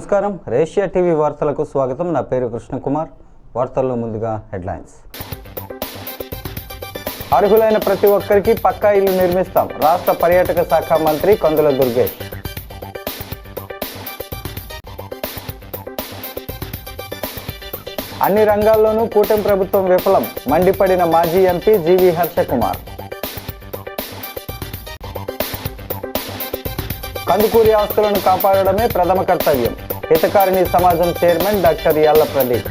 నమస్కారం, రేషియా టీవీ వార్తలకు స్వాగతం. నా పేరు కృష్ణకుమార్. వార్తల్లో ముందుగా హెడ్లైన్స్. అర్హులైన ప్రతి ఒక్కరికి పక్కా ఇల్లు నిర్మిస్తాం, రాష్ట్ర పర్యాటక శాఖ మంత్రి కందుల దుర్గేష్. అన్ని రంగాల్లోనూ కూటమి ప్రభుత్వం విఫలం, మండిపడిన మాజీ ఎంపీ జీవీ హర్షకుమార్. కందుకూరి ఆస్తులను కాపాడడమే ప్రథమ కర్తవ్యం, హితకారిణి సమాజం చైర్మన్ డాక్టర్ యాళ్ల ప్రదీప్.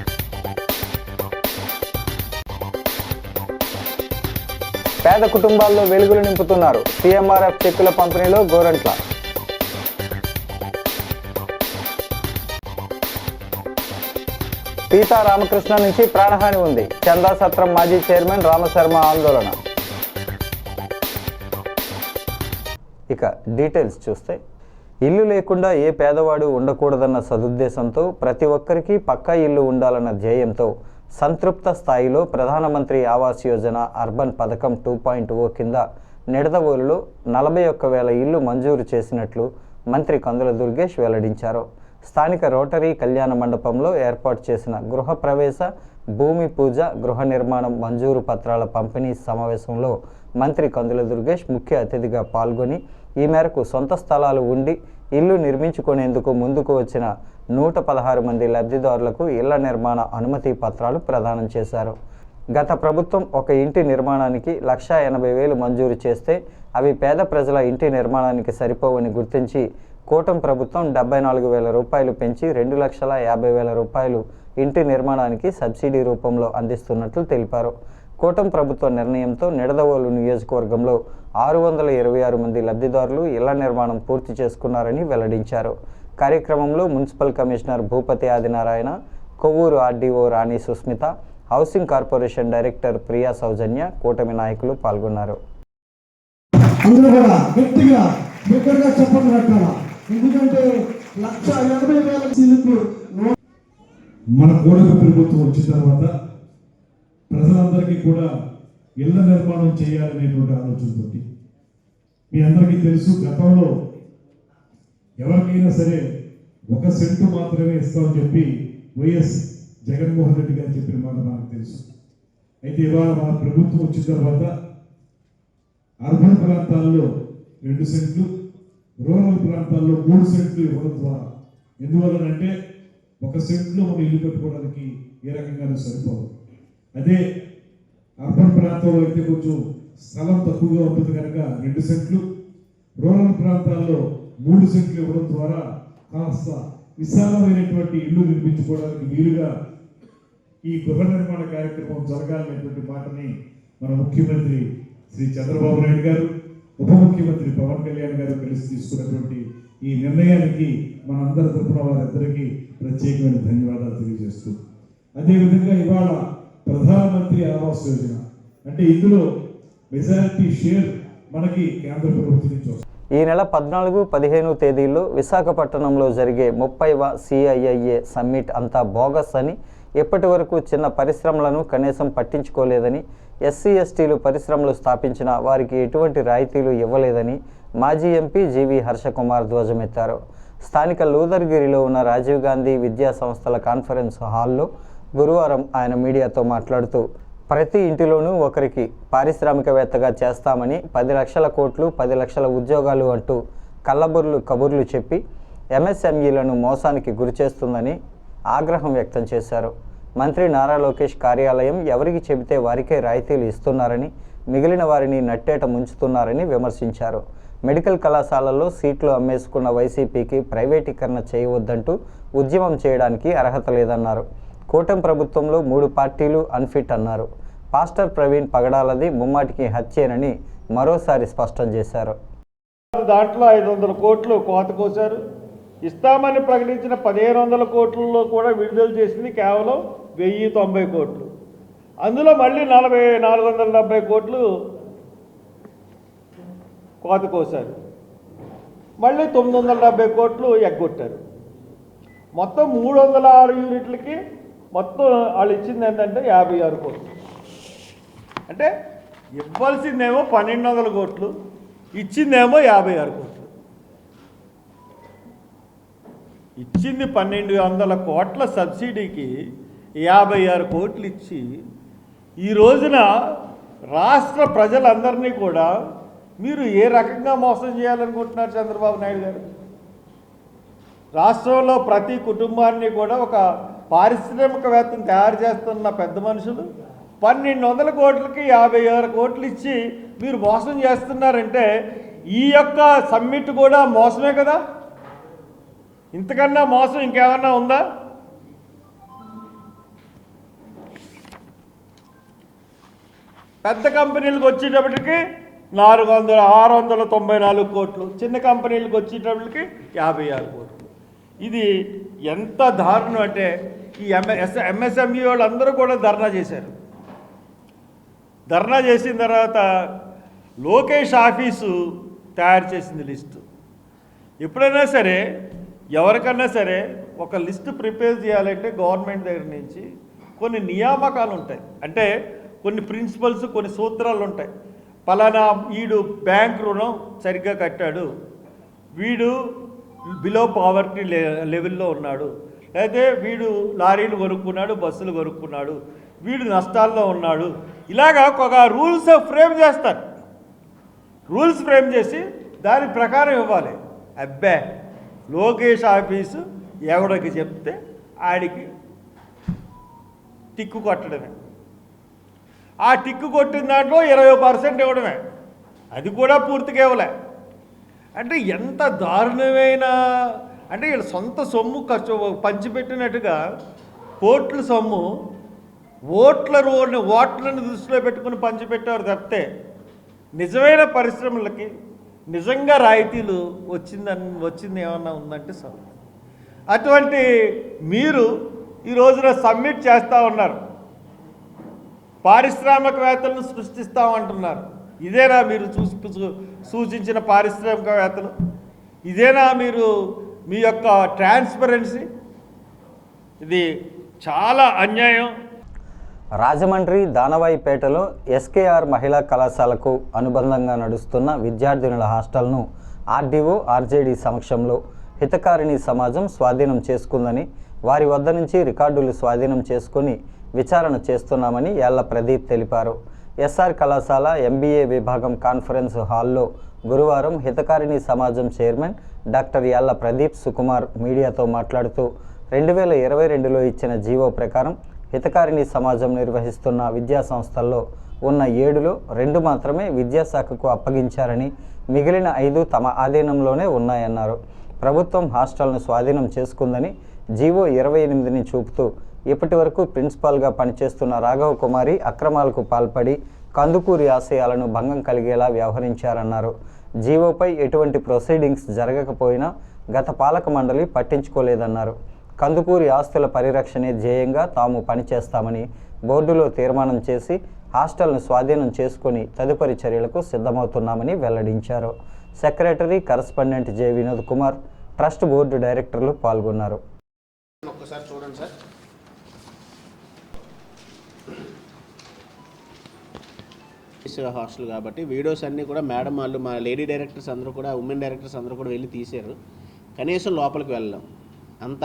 పేద కుటుంబాల్లో వెలుగులు నింపుతున్నారు, సీఎంఆర్ఎఫ్ చెక్కుల పంపిణీలో గోరంట్ల. పీతా రామకృష్ణ నుంచి ప్రాణహాని ఉంది, చందా సత్రం మాజీ చైర్మన్ రామశర్మ ఆందోళన. ఇక డీటెయిల్స్ చూస్తే, ఇల్లు లేకుండా ఏ పేదవాడు ఉండకూడదన్న సదుద్దేశంతో ప్రతి ఒక్కరికి పక్కా ఇల్లు ఉండాలన్న ధ్యేయంతో సంతృప్త స్థాయిలో ప్రధానమంత్రి ఆవాస్ యోజన అర్బన్ పథకం 2.0 కింద నిడదవోలులో 41,000 ఇల్లు మంజూరు చేసినట్లు మంత్రి కందుల దుర్గేష్ వెల్లడించారు. స్థానిక రోటరీ కళ్యాణ మండపంలో ఏర్పాటు చేసిన గృహప్రవేశ, భూమి పూజ, గృహ నిర్మాణం మంజూరు పత్రాల పంపిణీ సమావేశంలో మంత్రి కందుల దుర్గేష్ ముఖ్య అతిథిగా పాల్గొని ఈ మేరకు సొంత స్థలాలు ఉండి ఇల్లు నిర్మించుకునేందుకు ముందుకు వచ్చిన 116 మంది లబ్ధిదారులకు ఇళ్ల నిర్మాణ అనుమతి పత్రాలు ప్రదానం చేశారు. గత ప్రభుత్వం ఒక ఇంటి నిర్మాణానికి 1,80,000 మంజూరు చేస్తే అవి పేద ప్రజల ఇంటి నిర్మాణానికి సరిపోవని గుర్తించి కూటమి ప్రభుత్వం 74,000 రూపాయలు పెంచి 2,50,000 రూపాయలు ఇంటి నిర్మాణానికి సబ్సిడీ రూపంలో అందిస్తున్నట్లు తెలిపారు. కూటమి ప్రభుత్వ నిర్ణయంతో నిడదవోలు నియోజకవర్గంలో 626 మంది లబ్ధిదారులు ఇళ్ల నిర్మాణం పూర్తి చేసుకున్నారని వెల్లడించారు. కార్యక్రమంలో municipal commissioner Bhupathi Adinarayana, Kovvur RDO Rani Susmitha, housing corporation director Priya Soujanya, కూటమి నాయకులు పాల్గొన్నారు. మన కూటమి ప్రభుత్వం వచ్చిన తర్వాత ప్రజలందరికీ కూడా ఇళ్ల నిర్మాణం చేయాలనేటువంటి ఆలోచనతో మీ అందరికీ తెలుసు, గతంలో ఎవరికైనా సరే 1 సెంటు మాత్రమే ఇస్తామని చెప్పి వైఎస్ జగన్మోహన్ రెడ్డి గారు చెప్పిన మాట నాకు తెలుసు. అయితే ఇవాళ మన ప్రభుత్వం వచ్చిన తర్వాత అర్బన్ ప్రాంతాల్లో 2 సెంట్లు, రూరల్ ప్రాంతాల్లో 3 సెంట్లు ఇవ్వడం ద్వారా, ఎందువల్లనంటే 1 సెంట్లో మనం ఇల్లు కట్టుకోవడానికి ఏ రకంగానూ సరిపోదు. అదే అర్బన్ ప్రాంతంలో అయితే కొంచెం స్థలం తక్కువగా ఉంటుంది కనుక 2 సెంట్లు, రూరల్ ప్రాంతాల్లో 3 సెంట్లు ఇవ్వడం ద్వారా కాస్త విశాలమైనటువంటి ఇల్లు నిర్మించుకోవడానికి వీలుగా ఈ గృహ నిర్మాణ కార్యక్రమం జరగాలనేటువంటి మాటని మన ముఖ్యమంత్రి శ్రీ చంద్రబాబు నాయుడు గారు, ఉప ముఖ్యమంత్రి పవన్ కళ్యాణ్ గారు కలిసి తీసుకున్నటువంటి ఈ నిర్ణయానికి మనందరి తరపున వారిద్దరికీ ప్రత్యేకమైన ధన్యవాదాలు తెలియజేస్తూ, అదేవిధంగా ఇవాళ ప్రధానమంత్రి ఆవాస్ యోజన అంటే ఇందులో మెజారిటీ షేర్ మనకి కేంద్ర ప్రభుత్వం నుంచి వస్తుంది. ఈ నెల 14, 15 తేదీల్లో విశాఖపట్నంలో జరిగే 30వ CIIA సమ్మిట్ అంతా బోగస్ అని, ఇప్పటి వరకు చిన్న పరిశ్రమలను కనీసం పట్టించుకోలేదని, SC/STలు పరిశ్రమలు స్థాపించిన వారికి ఎటువంటి రాయితీలు ఇవ్వలేదని మాజీ ఎంపీ జీవీ హర్షకుమార్ ధ్వజమెత్తారు. స్థానిక లూదర్గిరిలో ఉన్న రాజీవ్ గాంధీ విద్యా సంస్థల కాన్ఫరెన్స్ హాల్లో గురువారం ఆయన మీడియాతో మాట్లాడుతూ, ప్రతి ఇంటిలోనూ ఒకరికి పారిశ్రామికవేత్తగా చేస్తామని 10 లక్షల కోట్లు, 10 లక్షల ఉద్యోగాలు అంటూ కళ్ళబుర్లు కబుర్లు చెప్పి MSMEలను మోసానికి గురిచేస్తుందని ఆగ్రహం వ్యక్తం చేశారు. మంత్రి నారా లోకేష్ కార్యాలయం ఎవరికి చెబితే వారికే రాయితీలు ఇస్తున్నారని, మిగిలిన వారిని నట్టేట ముంచుతున్నారని విమర్శించారు. మెడికల్ కళాశాలల్లో సీట్లు అమ్మేసుకున్న వైసీపీకి ప్రైవేటీకరణ చేయవద్దంటూ ఉద్యమం చేయడానికి అర్హత లేదన్నారు. కూటమి ప్రభుత్వంలో 3 పార్టీలు అన్ఫిట్ అన్నారు. పాస్టర్ ప్రవీణ్ పగడాలది ముమ్మాటికి హత్యేనని మరోసారి స్పష్టం చేశారు. దాంట్లో 500 కోట్లు కోత కోశారు. ఇస్తామని ప్రకటించిన 1,500 కోట్లలో కూడా విడుదల చేసింది కేవలం 1,090 కోట్లు. అందులో మళ్ళీ 470 కోట్లు కోత కోశారు. మళ్ళీ 970 కోట్లు ఎగ్గొట్టారు. మొత్తం 306 యూనిట్లకి మొత్తం వాళ్ళు ఇచ్చింది ఏంటంటే 56 కోట్లు. అంటే ఇవ్వాల్సిందేమో 1,200 కోట్లు, ఇచ్చిందేమో 56 కోట్లు. ఇచ్చింది 1200 కోట్ల సబ్సిడీకి 56 కోట్లు ఇచ్చి ఈ రోజున రాష్ట్ర ప్రజలందరినీ కూడా మీరు ఏ రకంగా మోసం చేయాలనుకుంటున్నారు చంద్రబాబు నాయుడు గారు? రాష్ట్రంలో ప్రతి కుటుంబాన్ని కూడా ఒక పారిశ్రామికవేత్తను తయారు చేస్తున్న పెద్ద మనుషులు 1200 కోట్లకి 56 కోట్లు ఇచ్చి మీరు మోసం చేస్తున్నారంటే ఈ యొక్క సమ్మిట్ కూడా మోసమే కదా? ఇంతకన్నా మోసం ఇంకేమన్నా ఉందా? పెద్ద కంపెనీలకు వచ్చేటప్పటికి 694 కోట్లు, చిన్న కంపెనీలకు వచ్చేటప్పటికి 56 కోట్లు. ఇది ఎంత దారుణం అంటే ఈ ఎంఎస్ఎంఈ వాళ్ళందరూ కూడా ధర్నా చేశారు. ధర్నా చేసిన తర్వాత లోకేష్ ఆఫీసు తయారు చేసింది లిస్టు. ఎప్పుడైనా సరే ఎవరికన్నా సరే ఒక లిస్టు ప్రిపేర్ చేయాలంటే గవర్నమెంట్ దగ్గర నుంచి కొన్ని నియామకాలు ఉంటాయి, అంటే కొన్ని ప్రిన్సిపల్స్, కొన్ని సూత్రాలు ఉంటాయి. పలానా వీడు బ్యాంక్ రుణం సరిగ్గా కట్టాడు, వీడు బిలో పావర్టీ లెవెల్లో ఉన్నాడు, అయితే వీడు లారీలు కొనుక్కున్నాడు, బస్సులు కొనుక్కున్నాడు, వీడు నష్టాల్లో ఉన్నాడు, ఇలాగా ఒక రూల్స్ ఫ్రేమ్ చేస్తారు. రూల్స్ ఫ్రేమ్ చేసి దాని ప్రకారం ఇవ్వాలి. అబ్బే లోకేష్ ఆఫీసు ఎవడికి చెప్తే ఆడికి టిక్కు కొట్టడమే. ఆ టిక్కు కొట్టిన దాంట్లో 20% ఇవ్వడమే, అది కూడా పూర్తిగా ఇవ్వలే. అంటే ఎంత దారుణమైన, అంటే వీళ్ళ సొంత సొమ్ము ఖర్చు పంచిపెట్టినట్టుగా కోట్ల సొమ్ము ఓట్లను దృష్టిలో పెట్టుకుని పంచిపెట్టారు తప్పితే నిజమైన పరిశ్రమలకి నిజంగా రాయితీలు వచ్చింది ఏమన్నా ఉందంటే సార్. అటువంటి మీరు ఈ రోజున సబ్మిట్ చేస్తూ ఉన్నారు, పారిశ్రామికవేత్తలను సృష్టిస్తామంటున్నారు. ఇదేనా మీరు సూచించిన పారిశ్రామికవేత్తలు? ఇదేనా మీరు మీ యొక్క ట్రాన్స్పరెన్సీ? ఇది చాలా అన్యాయం. రాజమండ్రి దానవాయిపేటలో ఎస్కేఆర్ మహిళా కళాశాలకు అనుబంధంగా నడుస్తున్న విద్యార్థినుల హాస్టల్ను ఆర్డీఓ ఆర్జేడీ సమక్షంలో హితకారిణి సమాజం స్వాధీనం చేసుకుందని, వారి వద్ద నుంచి రికార్డులు స్వాధీనం చేసుకుని విచారణ చేస్తున్నామని యాళ్ల ప్రదీప్ తెలిపారు. ఎస్ఆర్ కళాశాల ఎంబీఏ విభాగం కాన్ఫరెన్స్ హాల్లో గురువారం హితకారిణి సమాజం చైర్మన్ డాక్టర్ యాళ్ల ప్రదీప్ సుకుమార్ మీడియాతో మాట్లాడుతూ 2022లో ఇచ్చిన జీవో ప్రకారం హితకారిణి సమాజం నిర్వహిస్తున్న విద్యా సంస్థల్లో ఉన్న 7లో 2 మాత్రమే విద్యాశాఖకు అప్పగించారని, మిగిలిన 5 తమ ఆధీనంలోనే ఉన్నాయన్నారు. ప్రభుత్వం హాస్టల్ను స్వాధీనం చేసుకుందని జీవో 28ని చూపుతూ ఇప్పటి వరకు ప్రిన్సిపాల్గా పనిచేస్తున్న రాఘవ కుమారి అక్రమాలకు పాల్పడి కందుకూరి ఆశయాలను భంగం కలిగేలా వ్యవహరించారన్నారు. జీవోపై ఎటువంటి ప్రొసీడింగ్స్ జరగకపోయినా గత పాలక మండలి పట్టించుకోలేదన్నారు. కందుకూరి ఆస్తుల పరిరక్షణే ధ్యేయంగా తాము పనిచేస్తామని బోర్డులో తీర్మానం చేసి హాస్టల్ను స్వాధీనం చేసుకుని తదుపరి చర్యలకు సిద్ధమవుతున్నామని వెల్లడించారు. Secretary correspondent J Vinod Kumar, trust board డైరెక్టర్లు పాల్గొన్నారు. ఒక్కసారి చూడండి సార్. హాస్టల్ కాబట్టి వీడియోస్ అన్నీ కూడా మేడం వాళ్ళు, మా లేడీ డైరెక్టర్స్ అందరూ కూడా, ఉమెన్ డైరెక్టర్స్ అందరూ కూడా వెళ్ళి తీశారు. కనీసం లోపలికి వెళ్ళాం. అంత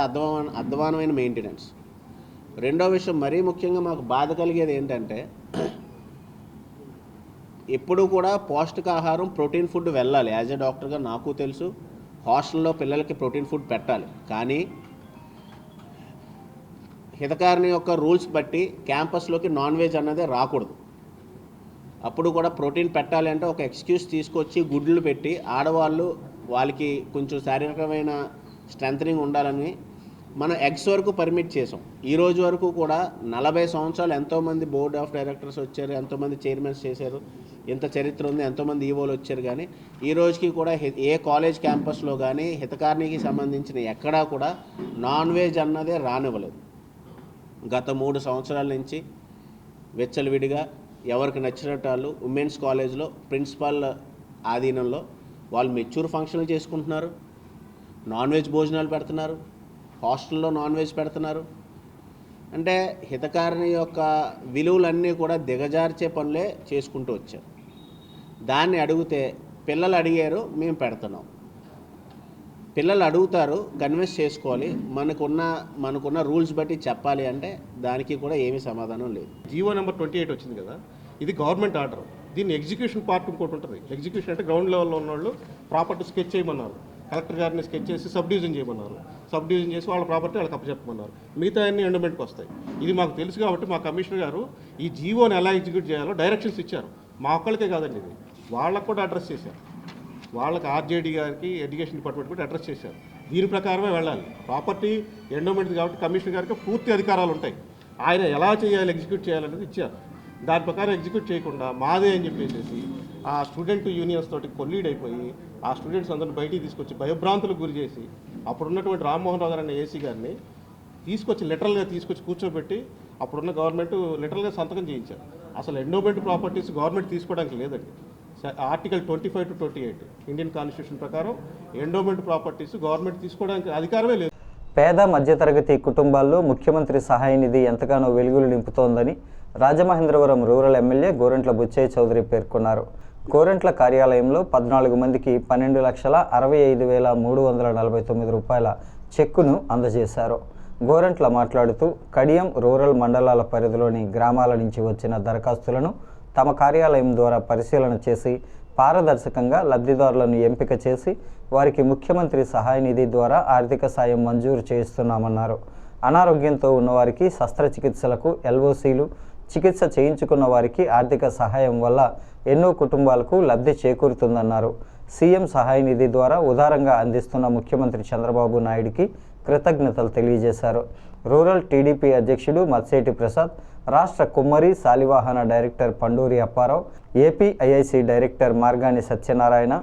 అధ్వానమైన మెయింటెనెన్స్. రెండో విషయం, మరీ ముఖ్యంగా మాకు బాధ కలిగేది ఏంటంటే, ఎప్పుడూ కూడా పౌష్టికాహారం, ప్రోటీన్ ఫుడ్ వెళ్ళాలి. యాజ్ ఏ డాక్టర్గా నాకు తెలుసు, హాస్టల్లో పిల్లలకి ప్రోటీన్ ఫుడ్ పెట్టాలి. కానీ హితకారిణి యొక్క రూల్స్ బట్టి క్యాంపస్లోకి నాన్ వెజ్ అన్నదే రాకూడదు. అప్పుడు కూడా ప్రోటీన్ పెట్టాలి అంటే ఒక ఎక్స్క్యూజ్ తీసుకొచ్చి గుడ్లు పెట్టి ఆడవాళ్ళు వాళ్ళకి కొంచెం శారీరకమైన స్ట్రెంథనింగ్ ఉండాలని మనం ఎగ్స్ వరకు పర్మిట్ చేసాం. ఈ రోజు వరకు కూడా 40 సంవత్సరాలు ఎంతోమంది బోర్డ్ ఆఫ్ డైరెక్టర్స్ వచ్చారు, ఎంతోమంది చైర్మన్స్ చేశారు, ఇంత చరిత్ర ఉంది, ఎంతోమంది ఈవోలు వచ్చారు. కానీ ఈ రోజుకి కూడా ఏ కాలేజ్ క్యాంపస్లో కానీ హితకారిణికి సంబంధించిన ఎక్కడా కూడా నాన్ వెజ్ అన్నదే రానివ్వలేదు. గత 3 సంవత్సరాల నుంచి వెచ్చలవిడిగా ఎవరికి నచ్చినట్టు వాళ్ళు ఉమెన్స్ కాలేజ్లో ప్రిన్సిపాల్ ఆధీనంలో వాళ్ళు మెచ్యూర్ ఫంక్షన్లు చేసుకుంటున్నారు, నాన్ వెజ్ భోజనాలు పెడుతున్నారు, హాస్టల్లో నాన్ వెజ్ పెడుతున్నారు. అంటే హితకారిణి యొక్క విలువలన్నీ కూడా దిగజార్చే పనులే చేసుకుంటూ వచ్చారు. దాన్ని అడిగితే పిల్లలు అడిగారు, మేము పెడుతున్నాం. పిల్లలు అడుగుతారు, కన్విన్స్ చేసుకోవాలి. మనకున్న రూల్స్ బట్టి చెప్పాలి అంటే దానికి కూడా ఏమీ సమాధానం లేదు. జీవో నెంబర్ 28 వచ్చింది కదా, ఇది గవర్నమెంట్ ఆర్డర్. దీన్ని ఎగ్జిక్యూషన్ పార్ట్ ఇంకోటి ఉంటుంది. ఎగ్జిక్యూషన్ అంటే గ్రౌండ్ లెవెల్లో ఉన్న వాళ్ళు ప్రాపర్టీ స్కెచ్ చేయమన్నారు, కలెక్టర్ గారిని స్కెచ్ చేసి సబ్ డివిజన్ చేయమన్నారు. సబ్ డివిజన్ చేసి వాళ్ళ ప్రాపర్టీ వాళ్ళకి అప్పచెప్పమన్నారు. మిగతా అన్ని ఎండోమెంట్కి వస్తాయి. ఇది మాకు తెలుసు కాబట్టి మా కమిషనర్ గారు ఈ జీవోని ఎలా ఎగ్జిక్యూట్ చేయాలో డైరెక్షన్స్ ఇచ్చారు. మా ఒక్కళ్ళకే కాదండి, ఇది వాళ్ళకు కూడా అడ్రస్ చేశారు. వాళ్ళకి ఆర్జేడీ గారికి ఎడ్యుకేషన్ డిపార్ట్మెంట్ కూడా అడ్రస్ చేశారు. దీని ప్రకారమే వెళ్ళాలి. ప్రాపర్టీ ఎండోమెంట్ కాబట్టి కమిషనర్ గారికి పూర్తి అధికారాలు ఉంటాయి. ఆయన ఎలా చేయాలి, ఎగ్జిక్యూట్ చేయాలనేది ఇచ్చారు. దాని ప్రకారం ఎగ్జిక్యూట్ చేయకుండా మాదే అని చెప్పేసి ఆ స్టూడెంట్ యూనియన్స్ తోటి కొల్లీడ్ అయిపోయి ఆ స్టూడెంట్స్ అందరిని బయటికి తీసుకొచ్చి భయభ్రాంతులకు గురి చేసి అప్పుడున్నటువంటి రామ్మోహన్ రావు గారు అనే ఏసీ గారిని లిటరల్గా తీసుకొచ్చి కూర్చోబెట్టి అప్పుడున్న గవర్నమెంట్ లిటరల్గా సంతకం చేయించారు. అసలు ఎండోమెంట్ ప్రాపర్టీస్ గవర్నమెంట్ తీసుకోవడానికి లేదండి. ఆర్టికల్ 25 to 28 ఇండియన్ కాన్స్టిట్యూషన్ ప్రకారం ఎండోమెంట్ ప్రాపర్టీస్ గవర్నమెంట్ తీసుకోవడానికి అధికారమే లేదు. పేద మధ్యతరగతి కుటుంబాల్లో ముఖ్యమంత్రి సహాయ నిధి ఎంతగానో వెలుగులు నింపుతోందని రాజమహేంద్రవరం రూరల్ ఎమ్మెల్యే గోరంట్ల బుచ్చయ్య చౌదరి పేర్కొన్నారు. గోరంట్ల కార్యాలయంలో 14 మందికి 12,65,349 రూపాయల చెక్కును అందజేశారు. గోరంట్ల మాట్లాడుతూ కడియం రూరల్ మండలాల పరిధిలోని గ్రామాల నుంచి వచ్చిన దరఖాస్తులను తమ కార్యాలయం ద్వారా పరిశీలన చేసి పారదర్శకంగా లబ్ధిదారులను ఎంపిక చేసి వారికి ముఖ్యమంత్రి సహాయ నిధి ద్వారా ఆర్థిక సాయం మంజూరు చేయిస్తున్నామన్నారు. అనారోగ్యంతో ఉన్నవారికి శస్త్రచికిత్సలకు ఎల్ఓసీలు, చికిత్స చేయించుకున్న వారికి ఆర్థిక సహాయం వల్ల ఎన్నో కుటుంబాలకు లబ్ధి చేకూరుతుందన్నారు. సీఎం సహాయ నిధి ద్వారా ఉదారంగా అందిస్తున్న ముఖ్యమంత్రి చంద్రబాబు నాయుడికి కృతజ్ఞతలు తెలియజేశారు. రూరల్ టీడీపీ అధ్యక్షుడు మత్సేటి ప్రసాద్, రాష్ట్ర Kummari Shalivahana director Panduri Apparao, APIIC director Margani Satyanarayana,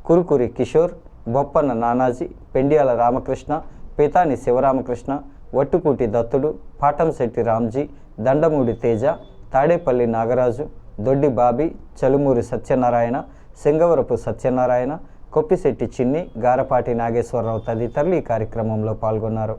Kurukuri Kishore, Boppanna Nanaji, Pendyala Ramakrishna, Pithani Sivaramakrishna, Vattukuti Dattudu, Patamsetti Ramji, Dandamudi Teja, Tadepalli Nagaraju, దొడ్డి బాబీ, చలుమూరి సత్యనారాయణ, సింగవరపు సత్యనారాయణ, కొప్పిశెట్టి చిన్ని, గారపాటి నాగేశ్వరరావు తదితరులు ఈ కార్యక్రమంలో పాల్గొన్నారు.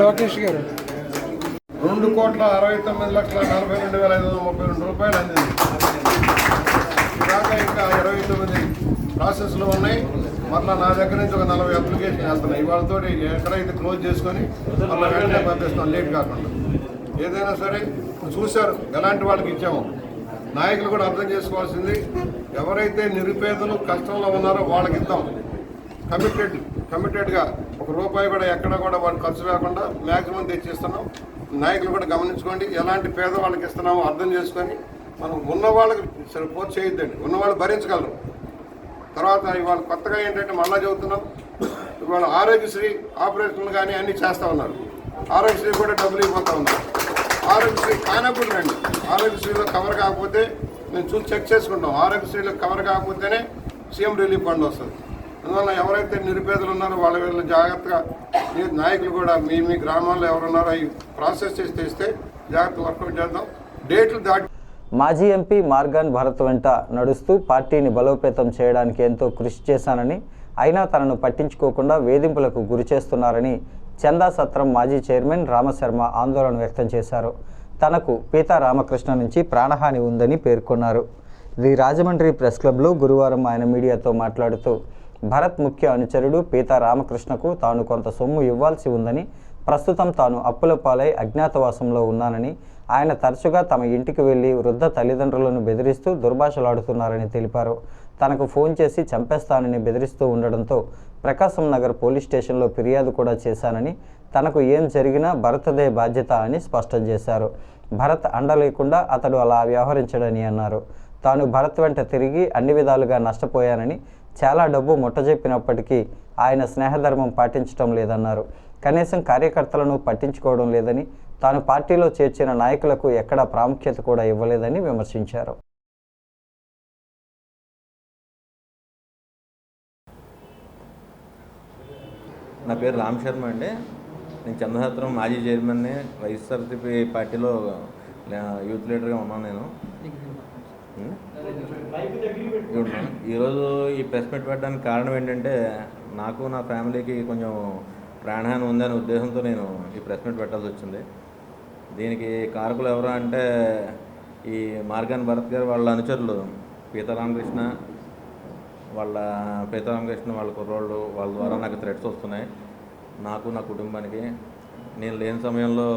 లోకేష్ గారు 2,69,42,532 రూపాయలు అందింది. ఇలాగా ఇంకా 29 ప్రాసెస్లో ఉన్నాయి. మళ్ళీ నా దగ్గర నుంచి ఒక 40 అప్లికేషన్ వెళ్తున్నాయి. ఇవాళతో ఎక్కడైతే క్లోజ్ చేసుకొని మళ్ళీ వెంటనే పంపిస్తాం, లేట్ కాకుండా. ఏదైనా సరే చూశారు ఎలాంటి వాళ్ళకి ఇచ్చాము. నాయకులు కూడా అర్థం చేసుకోవాల్సింది, ఎవరైతే నిరుపేదలు కష్టంలో ఉన్నారో వాళ్ళకి ఇద్దాం. కమిటెడ్గా ₹1 కూడా ఎక్కడ కూడా వాళ్ళు ఖర్చు లేకుండా మ్యాక్సిమం తెచ్చిస్తున్నాం. నాయకులు కూడా గమనించుకోండి, ఎలాంటి పేదవాళ్ళకి ఇస్తున్నామో అర్థం చేసుకొని మనం ఉన్న వాళ్ళకి సపోర్ట్ చేయొద్దండి. ఉన్నవాళ్ళు భరించగలరు. తర్వాత ఇవాళ కొత్తగా ఏంటంటే మళ్ళా చెబుతున్నాం, ఇవాళ ఆరోగ్యశ్రీ ఆపరేషన్లు కానీ అన్నీ చేస్తూ ఉన్నారు. ఆరోగ్యశ్రీ కూడా డబ్బులు ఇవ్వబోతూ ఉన్నారు. ఆరోగ్యశ్రీ కానప్పుడు రండి. ఆరోగ్యశ్రీలో కవర్ కాకపోతే మేము చూసి చెక్ చేసుకుంటాం. ఆరోగ్యశ్రీలో కవర్ కాకపోతేనే సీఎం రిలీఫ్ ఫండ్ వస్తుంది. అందువల్ల ఎవరైతే నిరుపేదలు ఉన్నారో వాళ్ళ వీళ్ళు జాగ్రత్తగా నాయకులు కూడా మీ గ్రామాల్లో ఎవరున్నారో అవి ప్రాసెస్ చేసి తెస్తే జాగ్రత్త వర్కౌట్ చేద్దాం. డేట్లు దాటి మాజీ ఎంపీ మార్గాన్ భరత్ వెంట నడుస్తూ పార్టీని బలోపేతం చేయడానికి ఎంతో కృషి చేశానని, అయినా తనను పట్టించుకోకుండా వేధింపులకు గురి చేస్తున్నారని చందా సత్రం మాజీ చైర్మన్ రామశర్మ ఆందోళన వ్యక్తం చేశారు. తనకు పీతా రామకృష్ణ నుంచి ప్రాణహాని ఉందని పేర్కొన్నారు. ది రాజమండ్రి ప్రెస్ క్లబ్లో గురువారం ఆయన మీడియాతో మాట్లాడుతూ భరత్ ముఖ్య అనుచరుడు పీతా రామకృష్ణకు తాను కొంత సొమ్ము ఇవ్వాల్సి ఉందని, ప్రస్తుతం తాను అప్పుల పాలై అజ్ఞాతవాసంలో ఉన్నానని, ఆయన తరచుగా తమ ఇంటికి వెళ్లి వృద్ధ తల్లిదండ్రులను బెదిరిస్తూ దుర్భాషలాడుతున్నారని తెలిపారు. తనకు ఫోన్ చేసి చంపేస్తానని బెదిరిస్తూ ఉండడంతో ప్రకాశం నగర్ పోలీస్ స్టేషన్లో ఫిర్యాదు కూడా చేశానని, తనకు ఏం జరిగినా భరత్దే బాధ్యత అని స్పష్టం చేశారు. భరత్ అండ లేకుండా అతడు అలా వ్యవహరించడని అన్నారు. తాను భరత్ వెంట తిరిగి అన్ని విధాలుగా నష్టపోయానని, చాలా డబ్బు ముట్టజెప్పినప్పటికీ ఆయన స్నేహధర్మం పాటించడం లేదన్నారు. కనీసం కార్యకర్తలను పట్టించుకోవడం లేదని, తాను పార్టీలో చేర్చిన నాయకులకు ఎక్కడా ప్రాముఖ్యత కూడా ఇవ్వలేదని విమర్శించారు. నా పేరు రామ్ శర్మ అండి. నేను చంద్రసత్రం మాజీ చైర్మన్ని, వైఎస్ఆర్సీపీ పార్టీలో యూత్ లీడర్గా ఉన్నాను. నేను ఈరోజు ఈ ప్రెస్ మీట్ పెట్టడానికి కారణం ఏంటంటే, నాకు నా ఫ్యామిలీకి కొంచెం ప్రాణహాని ఉందనే ఉద్దేశంతో నేను ఈ ప్రెస్ మీట్ పెట్టాల్సి వచ్చింది. దీనికి కారకులు ఎవరు అంటే ఈ మార్గాన్ భరత్ గారు వాళ్ళ అనుచరులు పీతారామకృష్ణ వాళ్ళ కుర్రోళ్ళు వాళ్ళ ద్వారా నాకు థ్రెట్స్ వస్తున్నాయి. నాకు నా కుటుంబానికి నేను లేని సమయంలో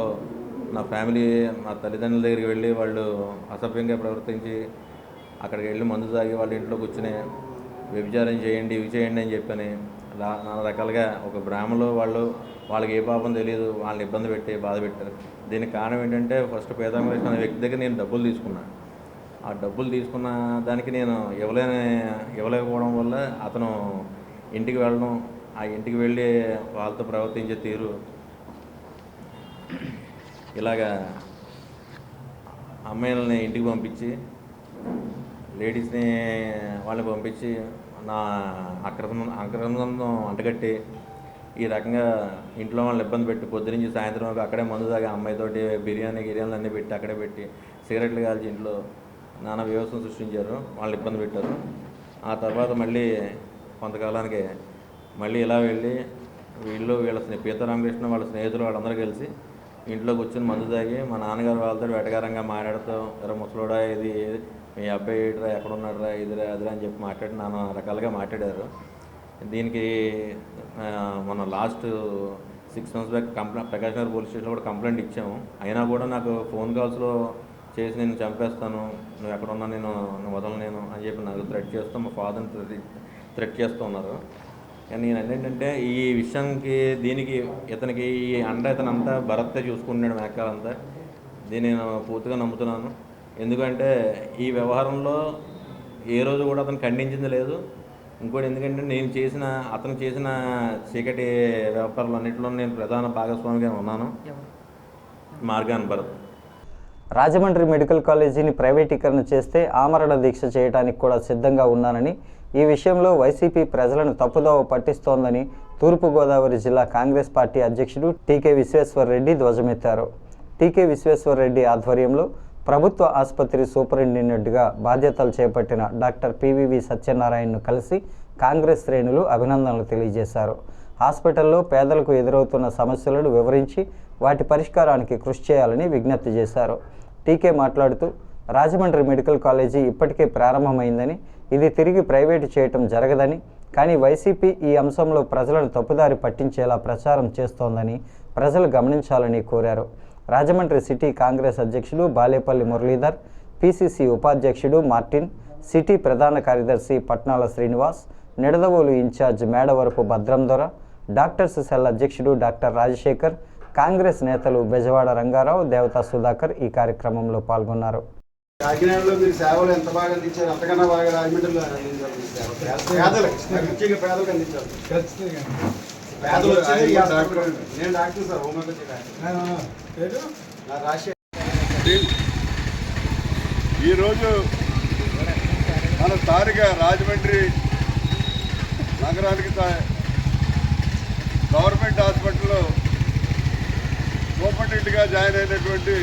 నా ఫ్యామిలీ నా తల్లిదండ్రుల దగ్గరికి వెళ్ళి వాళ్ళు అసభ్యంగా ప్రవర్తించి అక్కడికి వెళ్ళి మందు తాగి వాళ్ళ ఇంట్లో కూర్చుని వ్యభిచారం చేయండి ఇవి చేయండి అని చెప్పని నానా రకాలుగా ఒక బ్రాహ్మణులు వాళ్ళకి ఏ పాపం తెలియదు, వాళ్ళని ఇబ్బంది పెట్టి బాధ పెట్టారు. దీనికి కారణం ఏంటంటే ఫస్ట్ పీతారామకృష్ణ అనే వ్యక్తి దగ్గర నేను డబ్బులు తీసుకున్నాను. ఆ డబ్బులు తీసుకున్న దానికి నేను ఇవ్వలేకపోవడం వల్ల అతను ఇంటికి వెళ్ళడం, ఆ ఇంటికి వెళ్ళి వాళ్ళతో ప్రవర్తించే తీరు ఇలాగా అమ్మాయిలని ఇంటికి పంపించి లేడీస్ని వాళ్ళని పంపించి నా అక్రమం అంటగట్టి ఈ రకంగా ఇంట్లో వాళ్ళని ఇబ్బంది పెట్టి పొద్దునుంచి సాయంత్రం వరకు అక్కడే మందు తాగి అమ్మాయితోటి గిరియానీలు అన్నీ పెట్టి అక్కడే పెట్టి సిగరెట్లు కాల్చి ఇంట్లో నానా వ్యవస్థను సృష్టించారు, వాళ్ళని ఇబ్బంది పెట్టారు. ఆ తర్వాత మళ్ళీ కొంతకాలానికి మళ్ళీ ఇలా వెళ్ళి వీళ్ళ పీతారామకృష్ణ వాళ్ళ స్నేహితులు వాళ్ళందరూ కలిసి ఇంట్లో కూర్చొని మందు తాగి మా నాన్నగారు వాళ్ళతో వెటకారంగా మాట్లాడుతూ ఎరా ముసలోడా ఇది మీ అబ్బాయి ఇటురా ఎక్కడున్నాడురా ఇదిరా అదిరా అని చెప్పి మాట్లాడి నానా రకాలుగా మాట్లాడారు. దీనికి మన last 6 months back Prakash Nagar police స్టేషన్లో కూడా కంప్లైంట్ ఇచ్చాము. అయినా కూడా నాకు ఫోన్ కాల్స్లో చేసి నేను చంపేస్తాను, నువ్వు ఎక్కడున్నా నేను వదలను నేను అని చెప్పి నాకు థ్రెట్ చేస్తూ మా ఫాదర్ని థ్రెట్ చేస్తూ ఉన్నారు. కానీ నేను ఏంటంటే ఈ విషయానికి దీనికి ఇతనికి ఈ ఇతనంతా భరతే చూసుకుంటున్నాడు మేకాలంతా. దీన్ని నేను పూర్తిగా నమ్ముతున్నాను. ఎందుకంటే ఈ వ్యవహారంలో ఏ రోజు కూడా అతను ఖండించింది లేదు. ఇంకోటి ఎందుకంటే అతను చేసిన చీకటి వ్యాపారాలు అన్నింటిలో నేను ప్రధాన భాగస్వామిగా ఉన్నాను. మార్గాన్ భరత్. రాజమండ్రి మెడికల్ కాలేజీని ప్రైవేటీకరణ చేస్తే ఆమరణ దీక్ష చేయడానికి కూడా సిద్ధంగా ఉన్నానని, ఈ విషయంలో వైసీపీ ప్రజలను తప్పుదోవ పట్టిస్తోందని తూర్పుగోదావరి జిల్లా కాంగ్రెస్ పార్టీ అధ్యక్షుడు టీకే విశ్వేశ్వరరెడ్డి ధ్వజమెత్తారు. టీకే విశ్వేశ్వరరెడ్డి ఆధ్వర్యంలో ప్రభుత్వ ఆసుపత్రి సూపరింటెండెంట్గా బాధ్యతలు చేపట్టిన డాక్టర్ పివివి సత్యనారాయణను కలిసి కాంగ్రెస్ శ్రేణులు అభినందనలు తెలియజేశారు. హాస్పిటల్లో పేదలకు ఎదురవుతున్న సమస్యలను వివరించి వాటి పరిష్కారానికి కృషి చేయాలని విజ్ఞప్తి చేశారు. టీకే మాట్లాడుతూ రాజమండ్రి మెడికల్ కాలేజీ ఇప్పటికే ప్రారంభమైందని, ఇది తిరిగి ప్రైవేటు చేయటం జరగదని, కానీ వైసీపీ ఈ అంశంలో ప్రజలను తప్పుదారి పట్టించేలా ప్రచారం చేస్తోందని ప్రజలు గమనించాలని కోరారు. రాజమండ్రి సిటీ కాంగ్రెస్ అధ్యక్షులు బాలేపల్లి మురళీధర్, పిసిసి ఉపాధ్యక్షుడు మార్టిన్, సిటీ ప్రధాన కార్యదర్శి Patnala Srinivas, Nidadavolu incharge Medavarapu Bhadrandora, doctors cell అధ్యక్షుడు డాక్టర్ రాజశేఖర్, కాంగ్రెస్ నేతలు బెజవాడ రంగారావు, దేవతా సుధాకర్ ఈ కార్యక్రమంలో పాల్గొన్నారు. కాకినాడలో మీరు సేవలు ఎంత బాగా అందించారు, అంతకన్నా బాగా రాజమండ్రిలో ముఖ్యంగా పేదలకు అందించారు. పేదలు వచ్చేది నేను డాక్టర్ సార్, హోమియోపతి డాక్టర్. ఈరోజు మన స్థానిక రాజమండ్రి నగరానికి గవర్నమెంట్ హాస్పిటల్లో సూపరింటెండెంట్గా జాయిన్ అయినటువంటి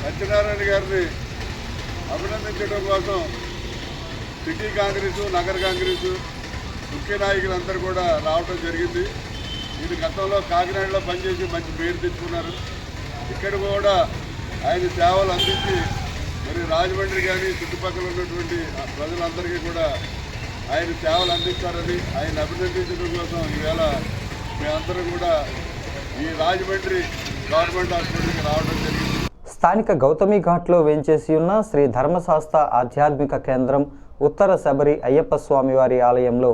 సత్యనారాయణ గారిని అభినందించడం కోసం సిటీ కాంగ్రెస్, నగర కాంగ్రెస్ ముఖ్య నాయకులందరూ కూడా రావడం జరిగింది. ఇది గతంలో కాకినాడలో పనిచేసి మంచి పేరు తెచ్చుకున్నారు. ఇక్కడ కూడా ఆయన సేవలు అందించి మరి రాజమండ్రి కానీ చుట్టుపక్కల ఉన్నటువంటి ప్రజలందరికీ కూడా ఆయన సేవలు అందిస్తారని ఆయన అభినందించడం కోసం ఈవేళ మేమందరం కూడా ఈ రాజమండ్రి గవర్నమెంట్ హాస్పిటల్కి రావడం జరిగింది. స్థానిక గౌతమి ఘాట్లో వేంచేసి ఉన్న శ్రీ ధర్మశాస్త్ర ఆధ్యాత్మిక కేంద్రం ఉత్తర శబరి అయ్యప్ప స్వామివారి ఆలయంలో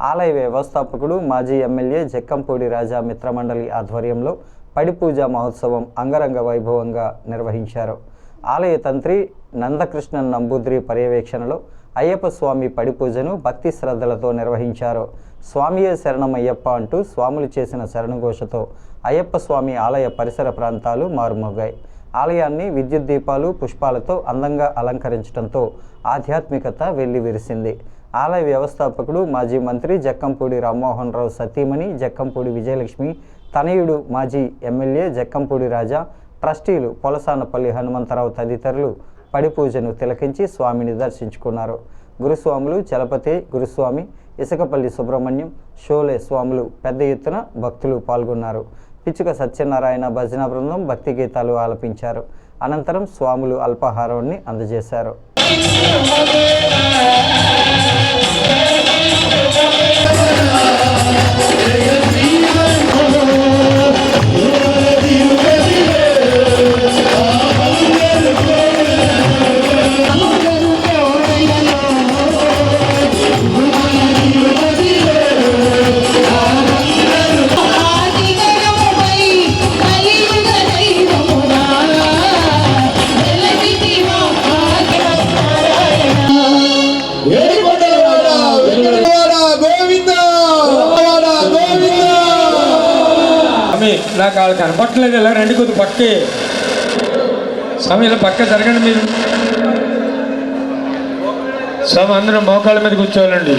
ఆలయ వ్యవస్థాపకుడు మాజీ ఎమ్మెల్యే జక్కంపూడి రాజా మిత్రమండలి ఆధ్వర్యంలో పడి పూజా మహోత్సవం అంగరంగ వైభవంగా నిర్వహించారు. ఆలయ తంత్రి నందకృష్ణన్ నంబూద్రి పర్యవేక్షణలో అయ్యప్ప స్వామి పడి పూజను భక్తి శ్రద్ధలతో నిర్వహించారు. స్వామియే శరణమయ్యప్ప అంటూ స్వాములు చేసిన శరణఘోషతో అయ్యప్ప స్వామి ఆలయ పరిసర ప్రాంతాలు మారుమోగాయి. ఆలయాన్ని విద్యుత్ దీపాలు, పుష్పాలతో అందంగా అలంకరించడంతో ఆధ్యాత్మికత వెల్లివిరిసింది. ఆలయ వ్యవస్థాపకుడు మాజీ మంత్రి జక్కంపూడి రామ్మోహన్ రావు సతీమణి జక్కంపూడి విజయలక్ష్మి, తనయుడు మాజీ ఎమ్మెల్యే జక్కంపూడి రాజా, ట్రస్టీలు పొలసానపల్లి హనుమంతరావు తదితరులు పడి పూజను తిలకించి స్వామిని దర్శించుకున్నారు. గురుస్వాములు చలపతి గురుస్వామి, ఇసుకపల్లి సుబ్రహ్మణ్యం, షోలే స్వాములు పెద్ద ఎత్తున భక్తులు పాల్గొన్నారు. పిచ్చుక సత్యనారాయణ భజన బృందం భక్తి గీతాలు ఆలపించారు. అనంతరం స్వాములు అల్పాహారాన్ని అందజేశారు. నాకు వాళ్ళు కనపట్టలేదు. ఇలా రండి, కొద్ది పక్కే స్వామి, ఇలా పక్క జరగండి. మీరు స్వామి అందరూ మోకాళ్ళ మీద కూర్చోవాలండి.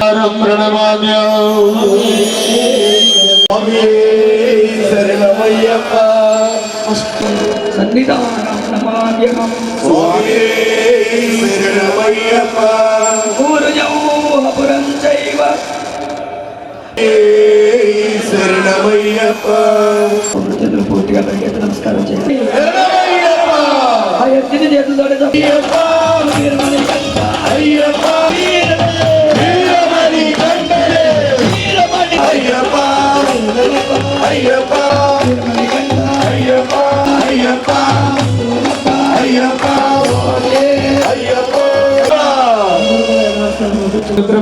పూర్తిగా నమస్కారం చేయండి.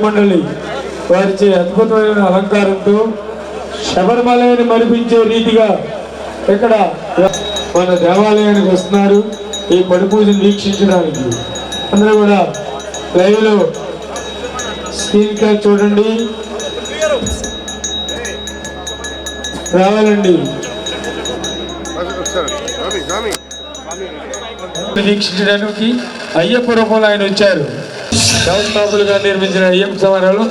మండలి వారిచే అద్భుతమైన అలంకారంతో శబరిమలని మరిపించే రీతిగా ఇక్కడ మన దేవాలయానికి వస్తున్నారు ఈ పడి పూజను వీక్షించడానికి. అందరూ కూడా లైవ్ లో స్క్రీన్ క్యాచ్ చూడండి, రావాలండి. వీక్షించడానికి అయ్యప్ప రూపంలో ఆయన వచ్చారు. శాస్త్రాపులుగా నిర్మించిన అయ్యప్ప సమారాలు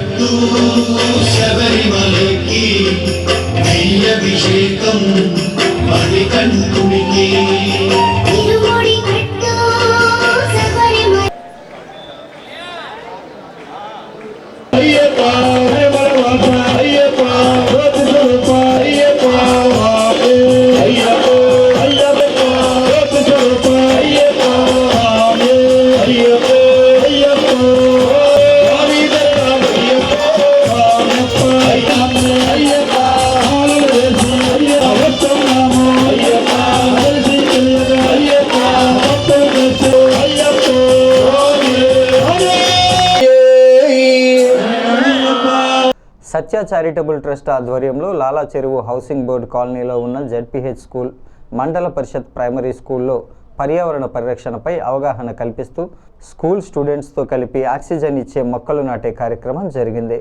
సత్య చారిటబుల్ ట్రస్ట్ ఆధ్వర్యంలో లాలా చెరువు హౌసింగ్ బోర్డు కాలనీలో ఉన్న జెడ్పీహెచ్ స్కూల్, మండల పరిషత్ ప్రైమరీ స్కూల్లో పర్యావరణ పరిరక్షణపై అవగాహన కల్పిస్తూ స్కూల్ స్టూడెంట్స్తో కలిపి ఆక్సిజన్ ఇచ్చే మొక్కలు నాటే కార్యక్రమం జరిగింది.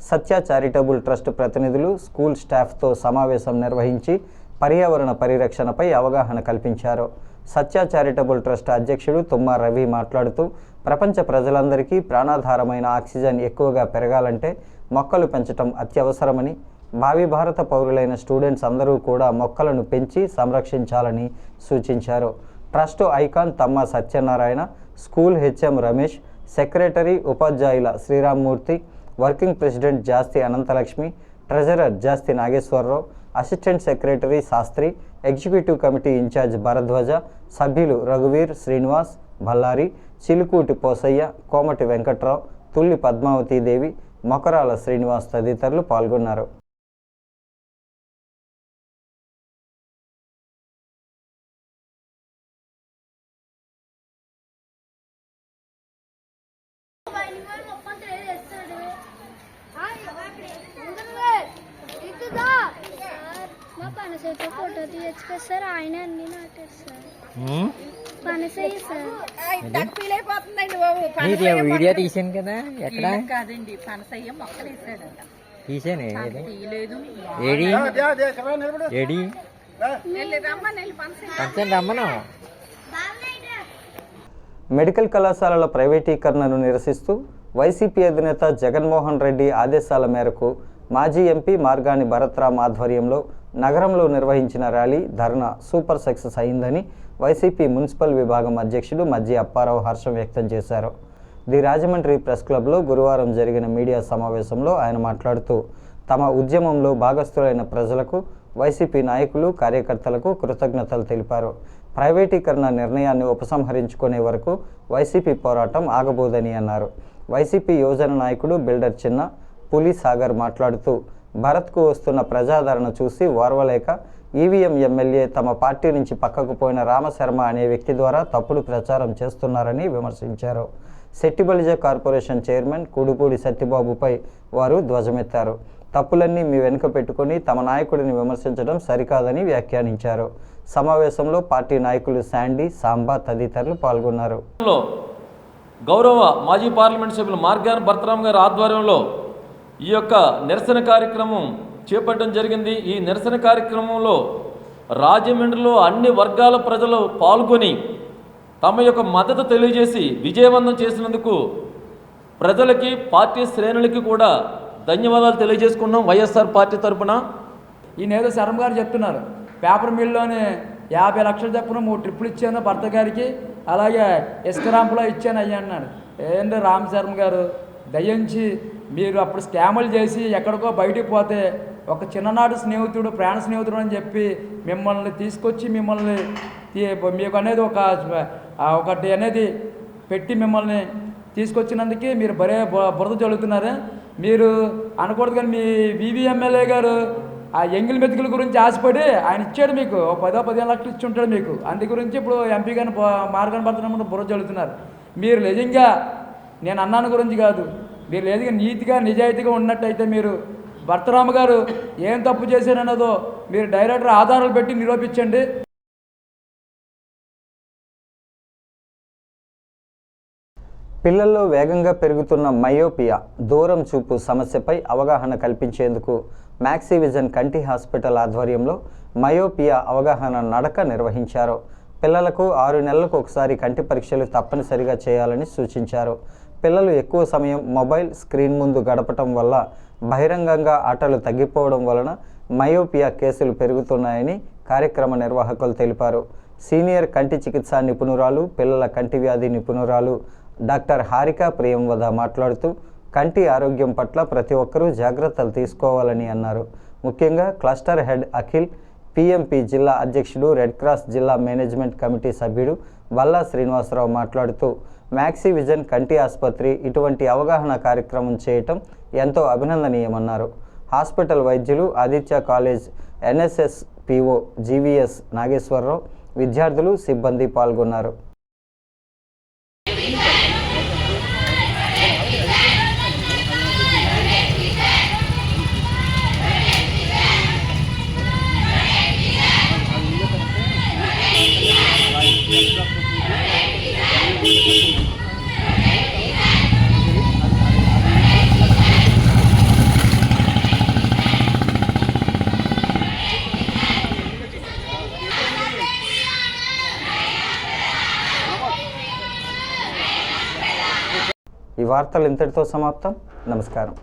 సత్య చారిటబుల్ ట్రస్ట్ ప్రతినిధులు స్కూల్ స్టాఫ్తో సమావేశం నిర్వహించి పర్యావరణ పరిరక్షణపై అవగాహన కల్పించారు. సత్య చారిటబుల్ ట్రస్ట్ అధ్యక్షుడు తుమ్మా రవి మాట్లాడుతూ ప్రపంచ ప్రజలందరికీ ప్రాణాధారమైన ఆక్సిజన్ ఎక్కువగా పెరగాలంటే మొక్కలు పెంచడం అత్యవసరమని, భావి భారత పౌరులైన స్టూడెంట్స్ అందరూ కూడా మొక్కలను పెంచి సంరక్షించాలని సూచించారు. Trust icon Thamma Satyanarayana, school HM Ramesh, secretary ఉపాధ్యాయుల Sriramamurthy, working president Jasti Anantalakshmi, treasurer Jasti Nageswararao, assistant secretary Sastri, executive committee incharge Bharadwaja, సభ్యులు రఘువీర్, శ్రీనివాస్, భల్లారి, చిలుకూటి పోసయ్య, కోమటి వెంకట్రావు, తుల్లి పద్మావతీదేవి, మొకరాల శ్రీనివాస్ తదితరులు పాల్గొన్నారు. ఫోటో తీయచ్చు కదా సార్, ఆయన అన్ని నాటారు సార్. పనసయ్య సార్. వీడియో తీసాను కదా, ఎక్కడ కాదండి పనసయ్య మొక్కలు వేసాడంట. తీసాను తీయలేదు. ఏడి ఏడి రమ్మను. మెడికల్ కళాశాలల ప్రైవేటీకరణను నిరసిస్తూ వైసీపీ అధినేత జగన్మోహన్ రెడ్డి ఆదేశాల మేరకు మాజీ ఎంపీ మార్గాని భరత్రామ్ ఆధ్వర్యంలో నగరంలో నిర్వహించిన ర్యాలీ ధర్నా సూపర్ సక్సెస్ అయిందని వైసీపీ మున్సిపల్ విభాగం అధ్యక్షుడు మజ్జి అప్పారావు హర్షం వ్యక్తం చేశారు. ది రాజమండ్రి ప్రెస్ క్లబ్లో గురువారం జరిగిన మీడియా సమావేశంలో ఆయన మాట్లాడుతూ తమ ఉద్యమంలో భాగస్థులైన ప్రజలకు వైసీపీ నాయకులు కార్యకర్తలకు కృతజ్ఞతలు తెలిపారు. ప్రైవేటీకరణ నిర్ణయాన్ని ఉపసంహరించుకునే వరకు వైసీపీ పోరాటం ఆగబోదని అన్నారు. వైసీపీ యువజన నాయకుడు బిల్డర్ చిన్న పులి సాగర్ మాట్లాడుతూ భరత్కు వస్తున్న ప్రజాదరణ చూసి ఓర్వలేక ఈవీఎం ఎమ్మెల్యే తమ పార్టీ నుంచి పక్కకు పోయిన రామశర్మ అనే వ్యక్తి ద్వారా తప్పుడు ప్రచారం చేస్తున్నారని విమర్శించారు. సెట్టిబలిజ కార్పొరేషన్ చైర్మన్ కుడుపూడి సత్యబాబుపై వారు ధ్వజమెత్తారు. తప్పులన్నీ మీ వెనుక పెట్టుకుని తమ నాయకుడిని విమర్శించడం సరికాదని వ్యాఖ్యానించారు. సమావేశంలో పార్టీ నాయకులు శాండీ, సాంబా తదితరులు పాల్గొన్నారు. గౌరవ మాజీ పార్లమెంట్ సభ్యులు మార్గాన్ భరతరామ్ గారి ఆధ్వర్యంలో ఈ యొక్క నిరసన కార్యక్రమం చేపట్టడం జరిగింది. ఈ నిరసన కార్యక్రమంలో రాజమండ్రిలో అన్ని వర్గాల ప్రజలు పాల్గొని తమ యొక్క మద్దతు తెలియజేసి విజయవంతం చేసినందుకు ప్రజలకి పార్టీ శ్రేణులకి కూడా ధన్యవాదాలు తెలియజేసుకున్నాం వైఎస్ఆర్ పార్టీ తరఫున. ఈయనేదో శర్మ గారు చెప్తున్నారు, పేపర్ మిల్లోనే 50 లక్షలు చొప్పున 3 ట్రిప్పులు ఇచ్చాను భర్త గారికి, అలాగే ఇసుక ర్యాంపులో ఇచ్చాను అయ్యా అన్నాడు. ఏంటి రామ్ శర్మ గారు, దయించి మీరు అప్పుడు స్కాములు చేసి ఎక్కడికో బయటికి పోతే ఒక చిన్ననాడు స్నేహితుడు, ప్రాణ స్నేహితుడు అని చెప్పి మిమ్మల్ని తీసుకొచ్చి మిమ్మల్ని మీకు అనేది ఒకటి అనేది పెట్టి మిమ్మల్ని తీసుకొచ్చినందుకే మీరు బురద చల్లుతున్నారే. మీరు అనకూడదు కానీ మీ వివి ఎమ్మెల్యే గారు ఆ ఎంగిల్ మెతుకుల గురించి ఆశపడి ఆయన ఇచ్చాడు మీకు 10-15 లక్షలు ఇచ్చి ఉంటాడు మీకు. అందు గురించి ఇప్పుడు ఎంపీ గారిని మార్గాన్ని భర్తనమ్మని బుర్ర చల్లుతున్నారు. మీరు నిజంగా నేను అన్నాను గురించి కాదు, మీరు లేదుగా నీతిగా నిజాయితీగా ఉన్నట్టయితే మీరు భర్తరామ గారు ఏం తప్పు చేశారన్నదో మీరు డైరెక్టర్ ఆధారాలు పెట్టి నిరూపించండి. పిల్లల్లో వేగంగా పెరుగుతున్న మయోపియా, దూరం చూపు సమస్యపై అవగాహన కల్పించేందుకు మ్యాక్సీ విజన్ కంటి హాస్పిటల్ ఆధ్వర్యంలో మయోపియా అవగాహన నడక నిర్వహించారు. పిల్లలకు 6 నెలలకు ఒకసారి కంటి పరీక్షలు తప్పనిసరిగా చేయాలని సూచించారు. పిల్లలు ఎక్కువ సమయం మొబైల్ స్క్రీన్ ముందు గడపటం వల్ల బహిరంగంగా ఆటలు తగ్గిపోవడం వలన మయోపియా కేసులు పెరుగుతున్నాయని కార్యక్రమ నిర్వాహకులు తెలిపారు. సీనియర్ కంటి చికిత్సా నిపుణురాలు, పిల్లల కంటి వ్యాధి నిపుణురాలు డాక్టర్ హారిక ప్రియంవద మాట్లాడుతూ కంటి ఆరోగ్యం పట్ల ప్రతి ఒక్కరూ జాగ్రత్తలు తీసుకోవాలని అన్నారు. ముఖ్యంగా క్లస్టర్ హెడ్ అఖిల్, పిఎంపి జిల్లా అధ్యక్షుడు, రెడ్ క్రాస్ జిల్లా మేనేజ్మెంట్ కమిటీ సభ్యుడు బల్లా శ్రీనివాసరావు మాట్లాడుతూ మ్యాక్సీ విజన్ కంటి ఆసుపత్రి ఇటువంటి అవగాహన కార్యక్రమం చేయటం ఎంతో అభినందనీయమన్నారు. హాస్పిటల్ వైద్యులు, Aditya college NSS PO GVS Nageswararao, విద్యార్థులు, సిబ్బంది పాల్గొన్నారు. ఈ వార్తలు ఇంతటితో సమాప్తం. నమస్కారం.